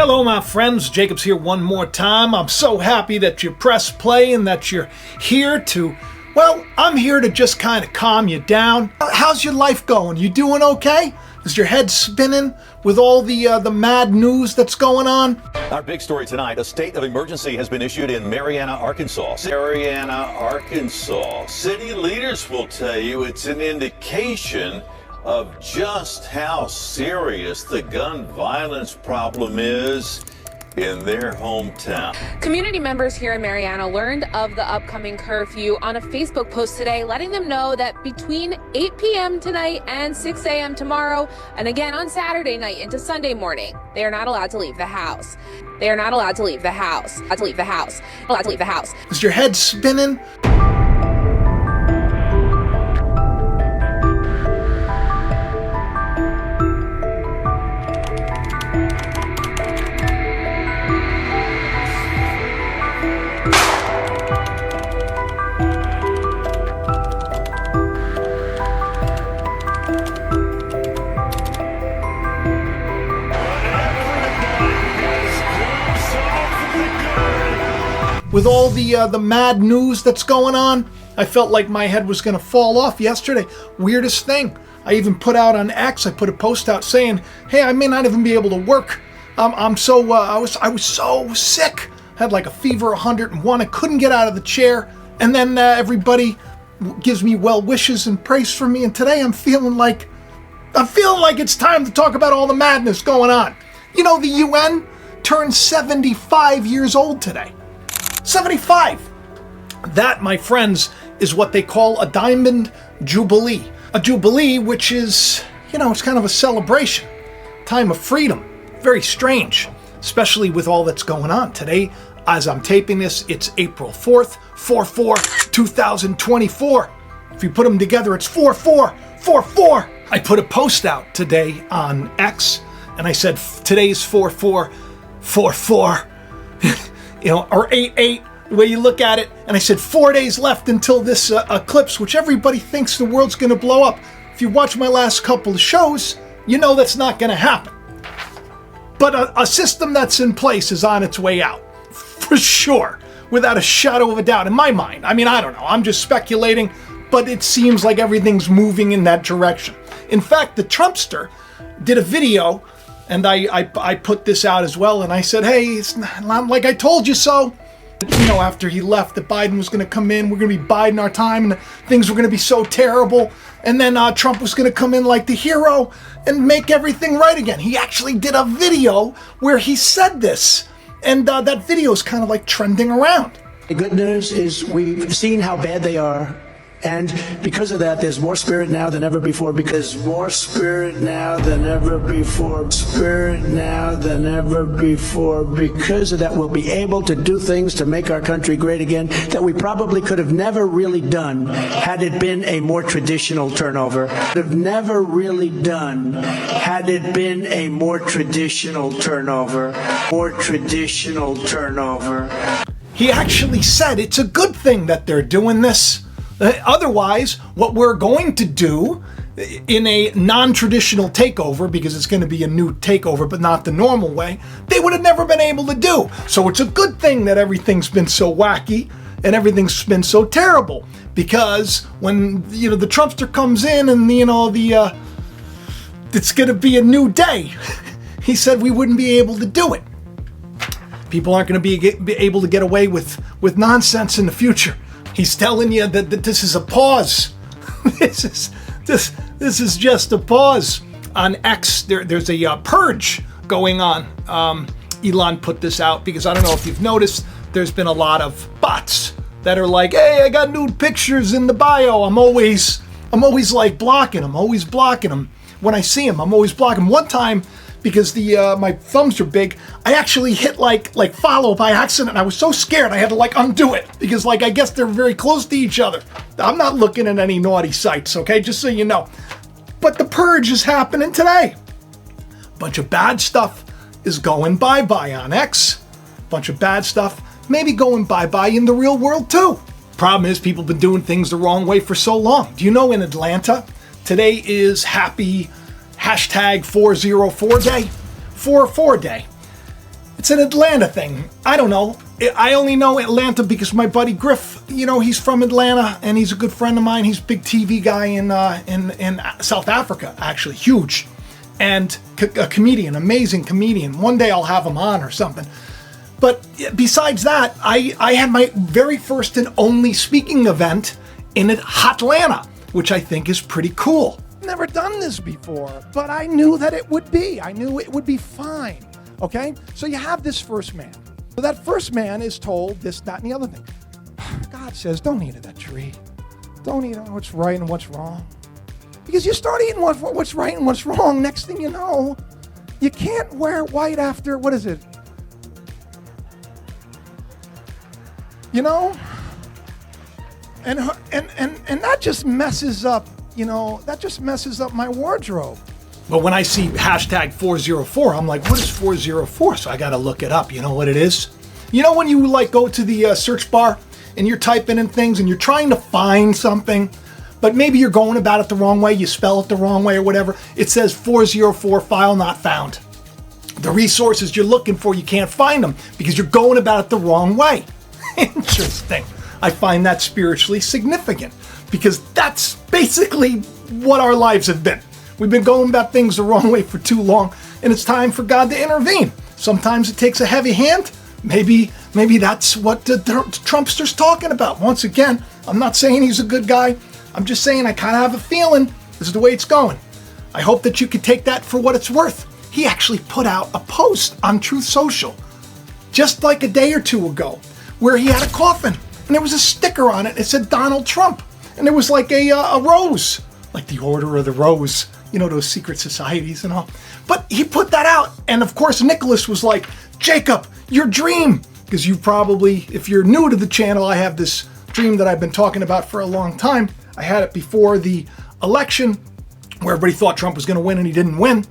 Hello my friends, Jacob's here one more time. I'm so happy that you press play and that you're here to, well, I'm here to just kind of calm you down. How's your life going? You doing okay? Is your head spinning with all the mad news that's going on? Our big story tonight, a state of emergency has been issued in Mariana, Arkansas. City leaders will tell you it's an indication of just how serious the gun violence problem is in their hometown. Community members here in Mariana learned of the upcoming curfew on a Facebook post today, letting them know that between 8 p.m. tonight and 6 a.m. tomorrow, and again on Saturday night into Sunday morning, they are not allowed to leave the house. They are not allowed to leave the house. Allowed to leave the house. Allowed to leave the house. Is your head spinning? With all the mad news that's going on, I felt like my head was going to fall off yesterday. Weirdest thing. I even put out on X, I put a post out saying, hey, I may not even be able to work. I was so sick. I had like a fever 101. I couldn't get out of the chair. And then everybody gives me well wishes and praise for me. And today I'm feeling like it's time to talk about all the madness going on. You know, the UN turned 75 years old today. 75! That, my friends, is what they call a diamond jubilee. A jubilee, which is, it's kind of a celebration. Time of freedom. Very strange, especially with all that's going on. Today, as I'm taping this, it's April 4th, 4/4/2024. If you put them together, it's 4/4/4/4. I put a post out today on X, and I said, today's 4/4/4/4. Or 8/8, the way you look at it. And I said 4 days left until this eclipse, which everybody thinks the world's going to blow up. If you watch my last couple of shows, you know that's not going to happen. But a system that's in place is on its way out, for sure, without a shadow of a doubt, in my mind. I mean, I don't know, I'm just speculating, but it seems like everything's moving in that direction. In fact, the Trumpster did a video, and I put this out as well, and I said, hey, it's not like I told you so. After he left, that Biden was going to come in, we're going to be Biden our time, and things were going to be so terrible. And then Trump was going to come in like the hero and make everything right again. He actually did a video where he said this, and that video is kind of like trending around. The good news is we've seen how bad they are. And because of that, there's more spirit now than ever before, because more spirit now than ever before, because of that, we'll be able to do things to make our country great again that we probably could have never really done had it been a more traditional turnover. He actually said it's a good thing that they're doing this. Otherwise, what we're going to do in a non-traditional takeover, because it's going to be a new takeover, but not the normal way, they would have never been able to do. So it's a good thing that everything's been so wacky and everything's been so terrible, because when, the Trumpster comes in and, it's going to be a new day, he said we wouldn't be able to do it. People aren't going to be able to get away with nonsense in the future. He's telling you that this is a pause. This is just a pause. On X, there's a purge going on. Elon put this out because I don't know if you've noticed, there's been a lot of bots that are like, hey, I got nude pictures in the bio. I'm always like blocking them. Always blocking them. When I see them, I'm always blocking them. One time, because my thumbs are big, I actually hit like follow by accident. I was so scared I had to undo it, because I guess they're very close to each other. I'm not looking at any naughty sites, okay, just so you know. But the purge is happening today. Bunch of bad stuff is going bye-bye on X. Bunch of bad stuff maybe going bye-bye in the real world too. Problem is, people have been doing things the wrong way for so long. Do you know in Atlanta, today is happy #404 day, 404 day. It's an Atlanta thing. I don't know. I only know Atlanta because my buddy Griff, he's from Atlanta and he's a good friend of mine. He's a big TV guy in South Africa, actually, huge. And a comedian, amazing comedian. One day I'll have him on or something. But besides that, I had my very first and only speaking event in Atlanta, which I think is pretty cool. Never done this before, but I knew that it would be. I knew it would be fine. Okay? So you have this first man. So that first man is told this, that, and the other thing. God says, don't eat of that tree. Don't eat what's right and what's wrong. Because you start eating what's right and what's wrong, next thing you know, you can't wear white after, what is it? And that just messes up, that just messes up my wardrobe. But when I see hashtag 404, I'm like, what is 404? So I got to look it up. You know what it is? When you go to the search bar and you're typing in things and you're trying to find something, but maybe you're going about it the wrong way, you spell it the wrong way or whatever. It says 404 file not found. The resources you're looking for, you can't find them because you're going about it the wrong way. Interesting. I find that spiritually significant because that's basically what our lives have been. We've been going about things the wrong way for too long, and it's time for God to intervene. Sometimes it takes a heavy hand. Maybe that's what the Trumpster's talking about. Once again, I'm not saying he's a good guy. I'm just saying I kind of have a feeling this is the way it's going. I hope that you could take that for what it's worth. He actually put out a post on Truth Social just like a day or two ago where he had a coffin, and there was a sticker on it. It said Donald Trump, and there was like a rose, like the Order of the Rose. Those secret societies and all. But he put that out. And of course, Nicholas was like, Jacob, your dream. Because you probably, if you're new to the channel, I have this dream that I've been talking about for a long time. I had it before the election where everybody thought Trump was going to win and he didn't win.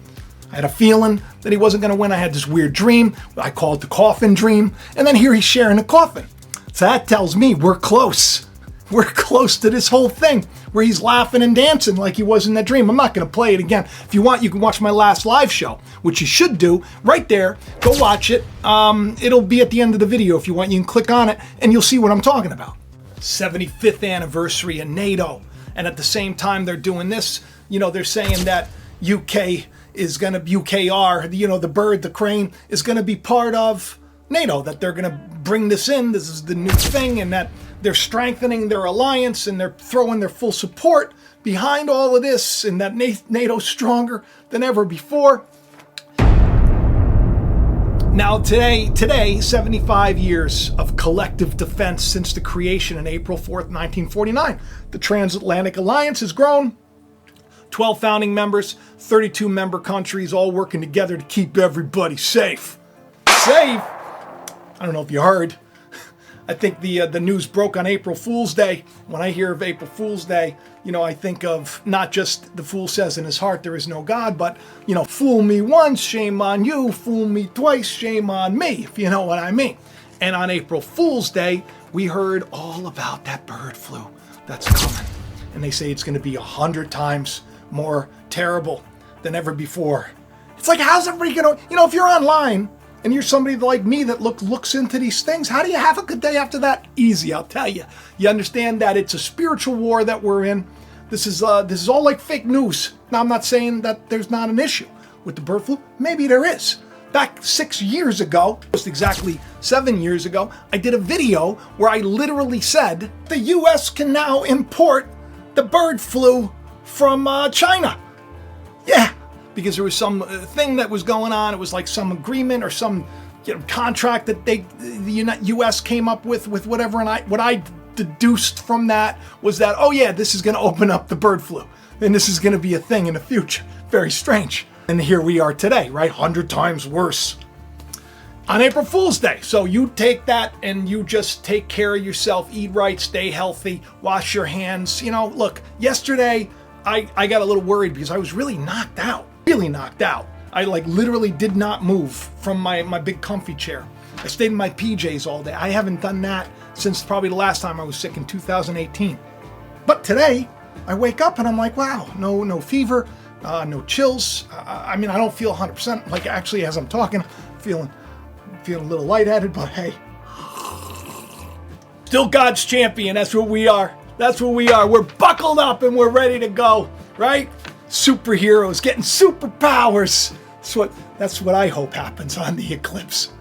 I had a feeling that he wasn't going to win. I had this weird dream. I call it the Coffin Dream. And then here he's sharing a coffin. So that tells me we're close. We're close to this whole thing where he's laughing and dancing like he was in that dream. I'm not going to play it again. If you want, you can watch my last live show, which you should do right there. Go watch it. It'll be at the end of the video. If you want, you can click on it and you'll see what I'm talking about. 75th anniversary of NATO. And at the same time they're doing this, they're saying that UKR, the bird, the crane, is going to be part of NATO, that they're going to bring this in. This is the new thing, and that they're strengthening their alliance and they're throwing their full support behind all of this, and that NATO's stronger than ever before. Now today, 75 years of collective defense since the creation on April 4th, 1949. The transatlantic alliance has grown. 12 founding members, 32 member countries, all working together to keep everybody safe. Safe? I don't know if you heard. I think the news broke on April Fool's Day. When I hear of April Fool's Day, I think of not just the fool says in his heart there is no God, but, fool me once, shame on you, fool me twice, shame on me, if you know what I mean. And on April Fool's Day, we heard all about that bird flu that's coming. And they say it's going to be 100 times more terrible than ever before. It's like, how's everybody going to, if you're online, and you're somebody like me that looks into these things, how do you have a good day after that? Easy, I'll tell you. You understand that it's a spiritual war that we're in. This is all like fake news. Now, I'm not saying that there's not an issue with the bird flu. Maybe there is. Back 6 years ago, just exactly 7 years ago, I did a video where I literally said the U.S. can now import the bird flu from China. Yeah. Because there was some thing that was going on. It was like some agreement or some contract that the U.S. came up with whatever. And what I deduced from that was that, oh yeah, this is going to open up the bird flu. And this is going to be a thing in the future. Very strange. And here we are today, right? 100 times worse. On April Fool's Day. So you take that and you just take care of yourself. Eat right, stay healthy, wash your hands. Look, yesterday I got a little worried because I was really knocked out. I literally did not move from my big comfy chair. I stayed in my PJs all day. I haven't done that since probably the last time I was sick in 2018. But today, I wake up and I'm like, wow, no fever, no chills. I don't feel 100%. Like actually, as I'm talking, I'm feeling feeling a little lightheaded, but hey. Still God's champion. That's what we are. That's what we are. We're buckled up and we're ready to go, right? Superheroes getting superpowers. That's what I hope happens on the eclipse.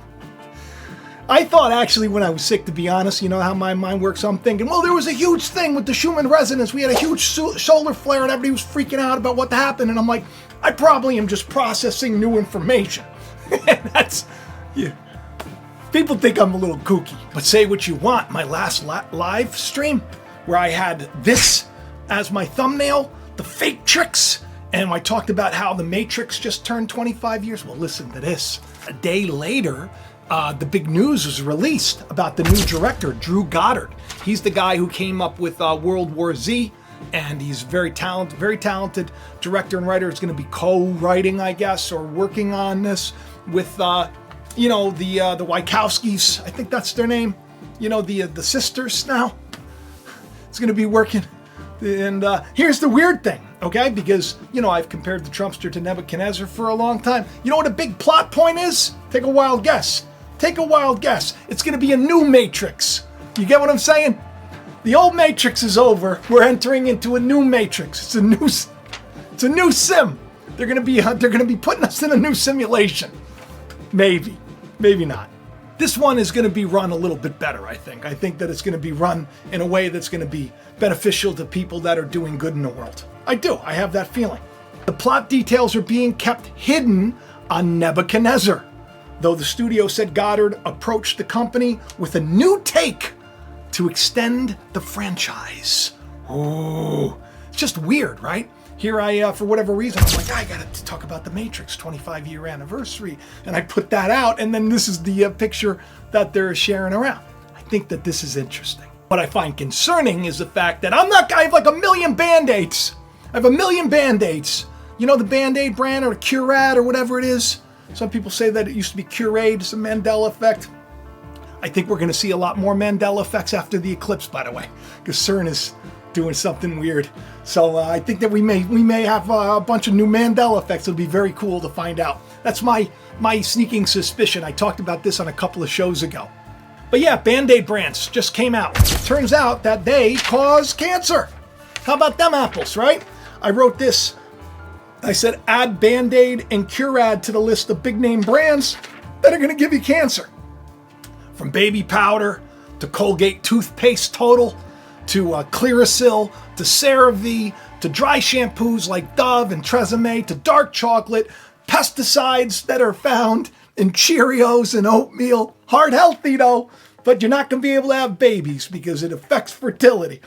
I thought actually when I was sick, to be honest, you know how my mind works, I'm thinking, well, there was a huge thing with the Schumann resonance. We had a huge solar flare and everybody was freaking out about what happened. And I'm like, I probably am just processing new information. And that's, yeah. People think I'm a little kooky, but say what you want. My last live stream where I had this as my thumbnail, the fake tricks, and I talked about how the Matrix just turned 25 years. Well, listen to this. A day later, the big news was released about the new director, Drew Goddard. He's the guy who came up with World War Z, and he's very talented director and writer. Is going to be co-writing, I guess, or working on this with, the Wachowskis. I think that's their name. The sisters now. It's going to be working. And here's the weird thing, okay? Because, I've compared the Trumpster to Nebuchadnezzar for a long time. You know what a big plot point is? Take a wild guess. Take a wild guess. It's going to be a new Matrix. You get what I'm saying? The old Matrix is over. We're entering into a new Matrix. It's a new sim. They're going to be putting us in a new simulation. Maybe not. This one is going to be run a little bit better, I think. I think that it's going to be run in a way that's going to be beneficial to people that are doing good in the world. I do. I have that feeling. The plot details are being kept hidden on Nebuchadnezzar, though the studio said Goddard approached the company with a new take to extend the franchise. Ooh, it's just weird, right? Here I, for whatever reason, I'm like, I gotta talk about the Matrix 25-year anniversary. And I put that out, and then this is the picture that they're sharing around. I think that this is interesting. What I find concerning is the fact that I have like a million BandAids. I have a million BandAids. You know the BandAid brand or Curad or whatever it is? Some people say that it used to be Curade, it's a Mandela Effect. I think we're going to see a lot more Mandela Effects after the eclipse, by the way, because CERN is doing something weird. So I think that we may have a bunch of new Mandela Effects. It'll be very cool to find out. That's my sneaking suspicion. I talked about this on a couple of shows ago. But yeah, BandAid brands just came out. Turns out that they cause cancer. How about them apples, right? I wrote this. I said, add BandAid and Curad to the list of big name brands that are going to give you cancer. From baby powder to Colgate toothpaste total to Clearasil to CeraVe to dry shampoos like Dove and Tresemme to dark chocolate, pesticides that are found in Cheerios and oatmeal. Heart healthy though, but you're not going to be able to have babies because it affects fertility.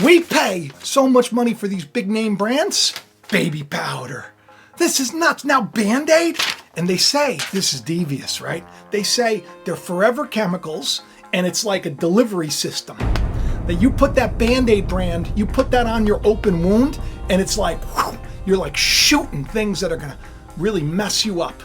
We pay so much money for these big name brands. Baby powder. This is nuts. Now BandAid, and they say, this is devious, right? They say they're forever chemicals and it's like a delivery system. That you put that BandAid brand, you put that on your open wound and it's like, whew, you're like shooting things that are going to really mess you up.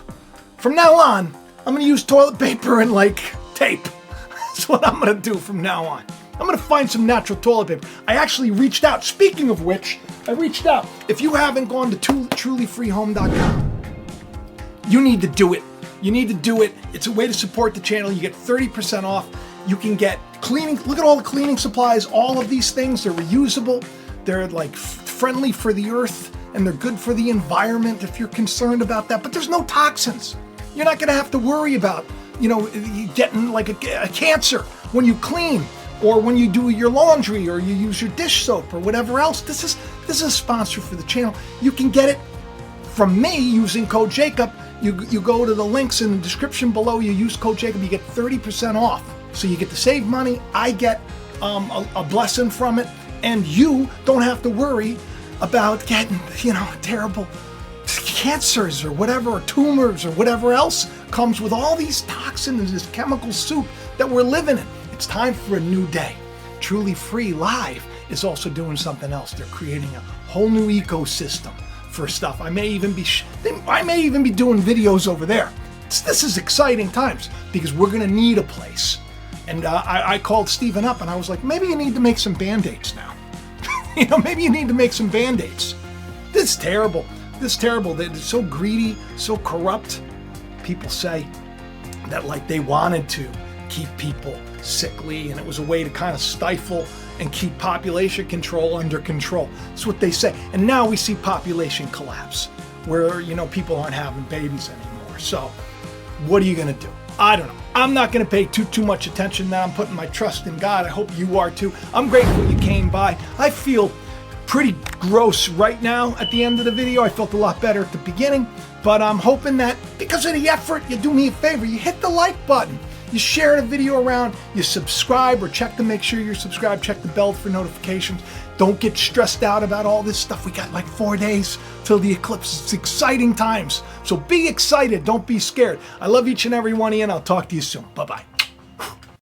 From now on, I'm going to use toilet paper and like tape. That's what I'm going to do from now on. I'm going to find some natural toilet paper. I actually reached out. Speaking of which, I reached out. If you haven't gone to trulyfreehome.com, you need to do it. You need to do it. It's a way to support the channel. You get 30% off. You can get cleaning. Look at all the cleaning supplies. All of these things, they're reusable. They're like friendly for the earth and they're good for the environment if you're concerned about that. But there's no toxins. You're not going to have to worry about, getting like a cancer when you clean or when you do your laundry or you use your dish soap or whatever else. This is a sponsor for the channel. You can get it from me using code Jacob. You go to the links in the description below. You use code Jacob. You get 30% off. So you get to save money. I get a blessing from it, and you don't have to worry about getting terrible cancers or whatever, or tumors or whatever else comes with all these toxins and this chemical soup that we're living in. It's time for a new day. Truly Free Live is also doing something else. They're creating a whole new ecosystem for stuff. I may even be doing videos over there. This is exciting times because we're going to need a place. And I called Steven up and I was like, maybe you need to make some BandAids now. Maybe you need to make some BandAids. This is terrible. This is terrible. They're so greedy, so corrupt. People say that like they wanted to keep people sickly, and it was a way to kind of stifle and keep population control under control. That's what they say. And now we see population collapse, where, you know, people aren't having babies anymore. So what are you going to do? I don't know. I'm not going to pay too much attention now. I'm putting my trust in God. I hope you are too. I'm grateful you came by. I feel pretty gross right now at the end of the video. I felt a lot better at the beginning, but I'm hoping that because of the effort, you do me a favor. You hit the like button. You share the video around, you subscribe, or check to make sure you're subscribed, check the bell for notifications. Don't get stressed out about all this stuff. We got like 4 days till the eclipse. It's exciting times. So be excited, don't be scared. I love each and every one of you, and I'll talk to you soon. Bye-bye.